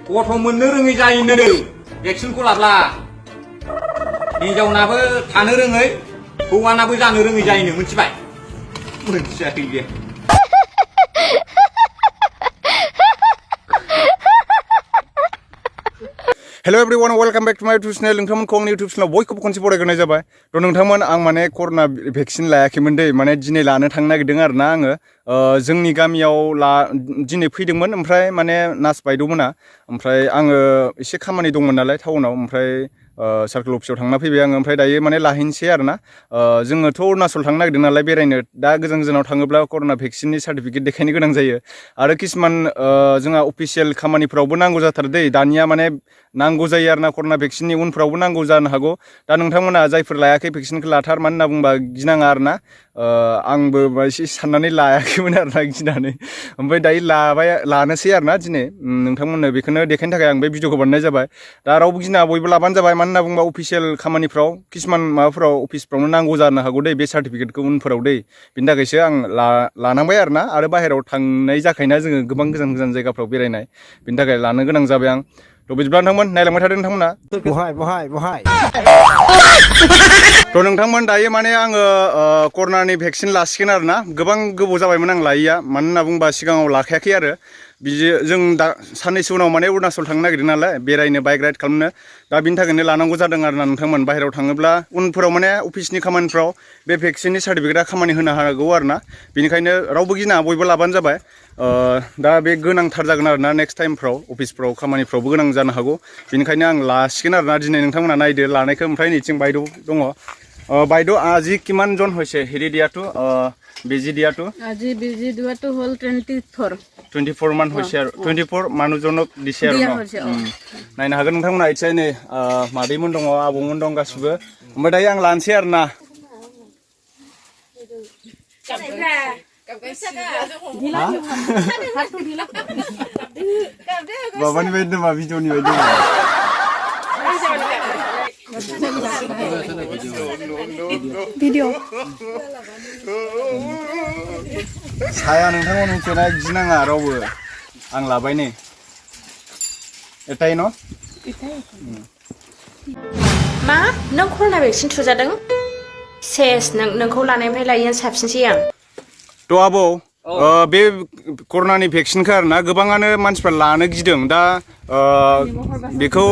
गथ' मोननो रोङै जायोनो भेक्सिनखौ लाब्ला हिनजावनाबो थानो रोङै हौवानाबो जानो रोङै जायोनो मिथिबाय मिथियाखै बे Hello everyone, welcome back to my YouTube channel. नोंथांमोनखौ आंनि YouTube channel बयखौबो खनसे बरायग्रोनाय जाबाय। थ' नोंथांमोन आं माने कर'ना भेक्सिन लायाखैमोन दै माने दिनै लानो थांनो नागिरदों आरोना आङो जोंनि गामियाव दिनै फैदोंमोन ओमफ्राय माने नार्स बायद'मोना ओमफ्राय आङो एसे खामानि दंमोन नालाय टाउनाव ओमफ्राय सार्कोल अफिसाव थांना फैबाय आङो ओमफ्राय दायो माने लाहैनोसै आरोना जोङोथ' अरुणाचल थांनो नागिरदों नालाय बेरायनो दा गोजान गोजानाव थाङोब्ला कर'ना भेक्सिननि सार्टिफिकेट देखायनो गोनां जायो आरो किसुमान जोंहा अफिसियेल खामानिफोरावबो नांगौ जाथारो दै दानिया माने नांगौ जायो आरोना कर'ना भेक्सिननि उनफ्रावबो नांगौ जानो हागौ दा नोंथांमोना जायफोर लायाखै भेक्सिनखौ लाथार मानो होनना बुंबा गिनाङा आरोना आंबो एसे साननानै लायाखैमोन आरोना गिनानै ओमफ्राय दायो लानोसै आरोना दिनै नोंथांमोननो बेखौनो देखायनो थाखाय आं बे भिडिअखौ बानायनाय जाबाय दा रावबो गिना बयबो लाबानो जाबाय मानो होनना बुंबा अफिसियेल खामानिफ्राव किसुमान माबाफोराव अफिसफ्रावनो नांगौ जानो हागौ दै बे सार्टिफिकेटखौ उनफोराव दै बिनि थाखायसो आं लानांबाय आरोना आरो बाहेरायाव थांनाय जाखायोना जोङो गोबां गोजान गोजान जायगाफ्राव बेरायनाय बिनि थाखाय लानो गोनां जाबाय आं थ' बिदिब्ला नोंथांमोन नायलांबाय थादों नोंथांमोना बहाय थ' नोंथांमोन दायो माने आङो कर'नानि भेक्सिन लासिगोन आरोना गोबां गोबाव जाबायमोन आं लायैया मानो होनना बुंबा सिगाङाव लाखायाखै आरो जों दा साननैसो उनाव माने अरुणाचल थांनो नागिरदों नालाय बेरायनो बाइक राइड खालामनो दा बिनि थाखायनो लानांगौ जादों आरोना नोंथांमोन बाहेरायाव थाङोब्ला उनफोराव माने अफिसनि खामानिफ्राव बे भेक्सिननि सार्टिफिकेटआ खामानि होनो हागौ आरोना बेनिखायनो रावबो गिना बयबो लाबानो जाबाय दा बे गोनांथार जागोन आरोना नेक्स्ट टाइमफ्राव अफिसफ्राव खामानिफ्रावबो गोनां जानो हागौ बेनिखायनो आं लासिगोन आरोना दिनै नोंथांमोना नायदो लानायखौ ओमफ्राय नैथिं बायद' दङ बायद' আজি কিমান জন হৈছে হেৰি দিয়াটো বেজি দিয়াটো আজি বেজি দিয়াটো হ'ল 24 মান হৈছে আৰু 24 মানুহজনক দিছে আৰু নাयनो हागोन नोंथांमोना इथिं नै मादैमोन दङ आबौमोन दं गासिबो ओमफ्राय दायो आं लानोसै आरोना माबानि बायदि नामा भिडिअनि बायदि भिडिअ साया नोंथांमोन मिथिनाय गिनाङा रावबो आं लाबाय नै एटाइ न' मा नों कर'ना भेक्सिन थुजादों सेस नोंखौ लानायनिफ्राय लायैनो साबसिनसै आं थ' आबौ बे कर'नानि भेक्सिनखौ आरोना गोबाङानो मानसिफ्रा लानो गिदों दा बेखौ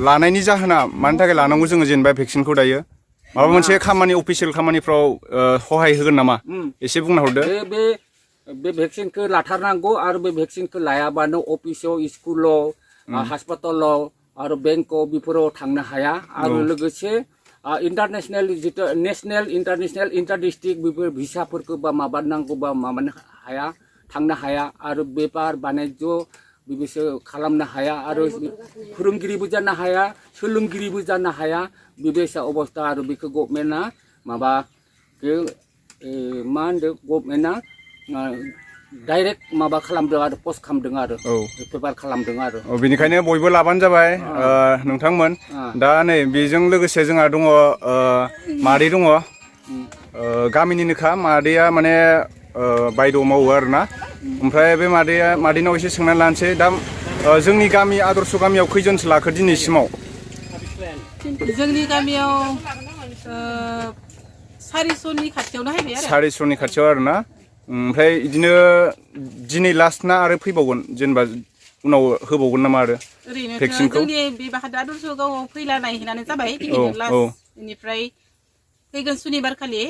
लानायनि जाहोना मानि थाखाय लानांगौ जोङो जेनेबा भेक्सिनखौ दायो माबा मोनसे खामानि अफिसियेल खामानिफ्राव सहाय होगोन नामा एसे बुंना हरदो बे भेक्सिनखौ लाथारनांगौ आरो बे भेक्सिनखौ लायाबानो अफिसाव स्कुलाव हास्पातालाव आरो बेंकआव बेफोराव थांनो हाया आरो लोगोसे इन्टारनेसनेल जितु नेसनेल इन्टारनेसनेल इन्टार डिस्ट्रिक्ट बेफोर भिसाफोरखौ बा माबा नांगौ बा माबानो हाया थांनो हाया आरो बेफार बानिज्य बेबायदि खालामनो हाया आरो फोरोंगिरिबो जानो हाया सोलोंगिरिबो जानो हाया बेबायदि अबस्था आरो बेखौ गभर्नमेन्टआ माबा मा होनदों गभर्नमेन्टआ डाइरेक्ट माबा खालामदों आरो पस्ट खालामदों आरो पेपार खालामदों आरो बेनिखायनो बयबो लाबानो जाबाय नोंथांमोन दा नै बेजों लोगोसे जोंहा दङ मादै दङ गामिनिनोखा मादैया माने बायद' मावो आरोना ओमफ्राय बे मादैनाव एसे सोंनानै लानोसै दा जोंनि गामि आदर्श गामियाव खैजनसो लाखो दिनैसिमाव जोंनि गामियाव 400नि खाथियावनो हायबाय आरो 400नि खाथियाव आरोना ओमफ्राय बिदिनो दिनै लास्ट ना आरो फैबावगोन जेनेबा उनाव होबावगोन नामा आरो ओरैनोथ' जोंनि बे बाहादुर आदर्श गावआव फैला नायहैनानै जाबाय बेनिफ्राय फैगोन सुनिबार खालि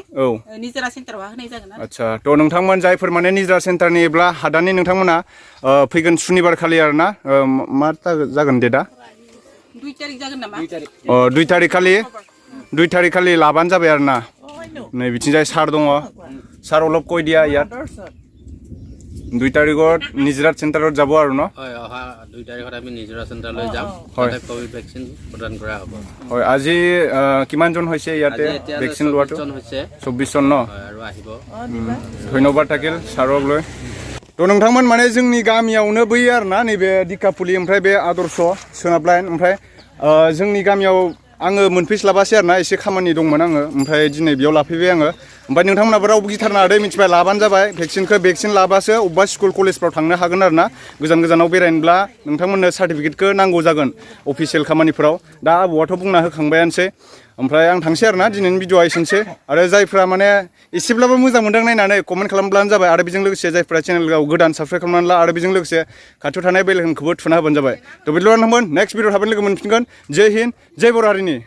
निजोरा सेन्टाराव होनाय जागोन आरो आच्छा थ' नोंथांमोन जायफोर माने निजोरा सेन्टारनिब्ला हादाननि नोंथांमोना फैगोन सुनिबार खालि आरोना मा जागोन डेटआ 2 तारिख जागोन नामा 2 तारिख खालि लाबानो जाबाय आरोना नै बिथिंजाय सार दङ सार অলপ কৈ দিয়া ইয়াত 2 তাৰিখত নিজৰা চেণ্টাৰত যাব আৰু ন হয় অহা 2 তাৰিখত আমি নিজৰা চেণ্টাৰলৈ যাম তাতে কোভিড ভেকচিন প্ৰদান কৰা হ'ব হয় আজি কিমান জন হৈছে ইয়াতে ভেকচিন লোৱাটো 24 জন ন আৰু আহিব ধন্যবাদ থাকিল সাৰক লৈ थ' नोंथांमोन माने जोंनि गामियावनो बै आरोना नैबे दिकापुलि ओमफ्राय बे आदर्श सोनाब लाइन ओमफ्राय जोंनि गामियाव आङो मोनफैस्लाबासै आरोना एसे खामानि दंमोन आङो ओमफ्राय दिनै बेयाव लाफैबाय आङो ओमफ्राय नोंथांमोनाबो रावबो गिथारनो हादै मिथिबाय लाबानो जाबाय भेक्सिन लाबासो अबेबा स्कुल कलेजफ्राव थांनो हागोन आरो ना गोजान गोजानाव बेरायनोब्ला नोंथांमोननो सार्टिफिकेटखौ नांगौ जागोन अफिसियेल खामानिफोराव दा आबौआथ' बुंना होखांबायानोसै ओमफ्राय आं थांसै आरो ना दिनैनि भिडिअआ एसेनोसै आरो जायफ्रा माने एसेब्लाबो मोजां मोनदों नायनानै कमेन्ट खालामब्लानो जाबाय आरो बेजों लोगोसे जायफ्रा चेनेलाव गोदान साबस्क्राइब खालामनानै ला आरो बेजों लोगोसे खाथियाव थानाय बेल आइकनखौबो थुना होबानो जाबाय थ' बिदिब्ला नोंथांमोन नेक्स्ट भिडिअ थाबैनो लोगो मोनफिनगोन जय हिन्द जय बर' हारिनि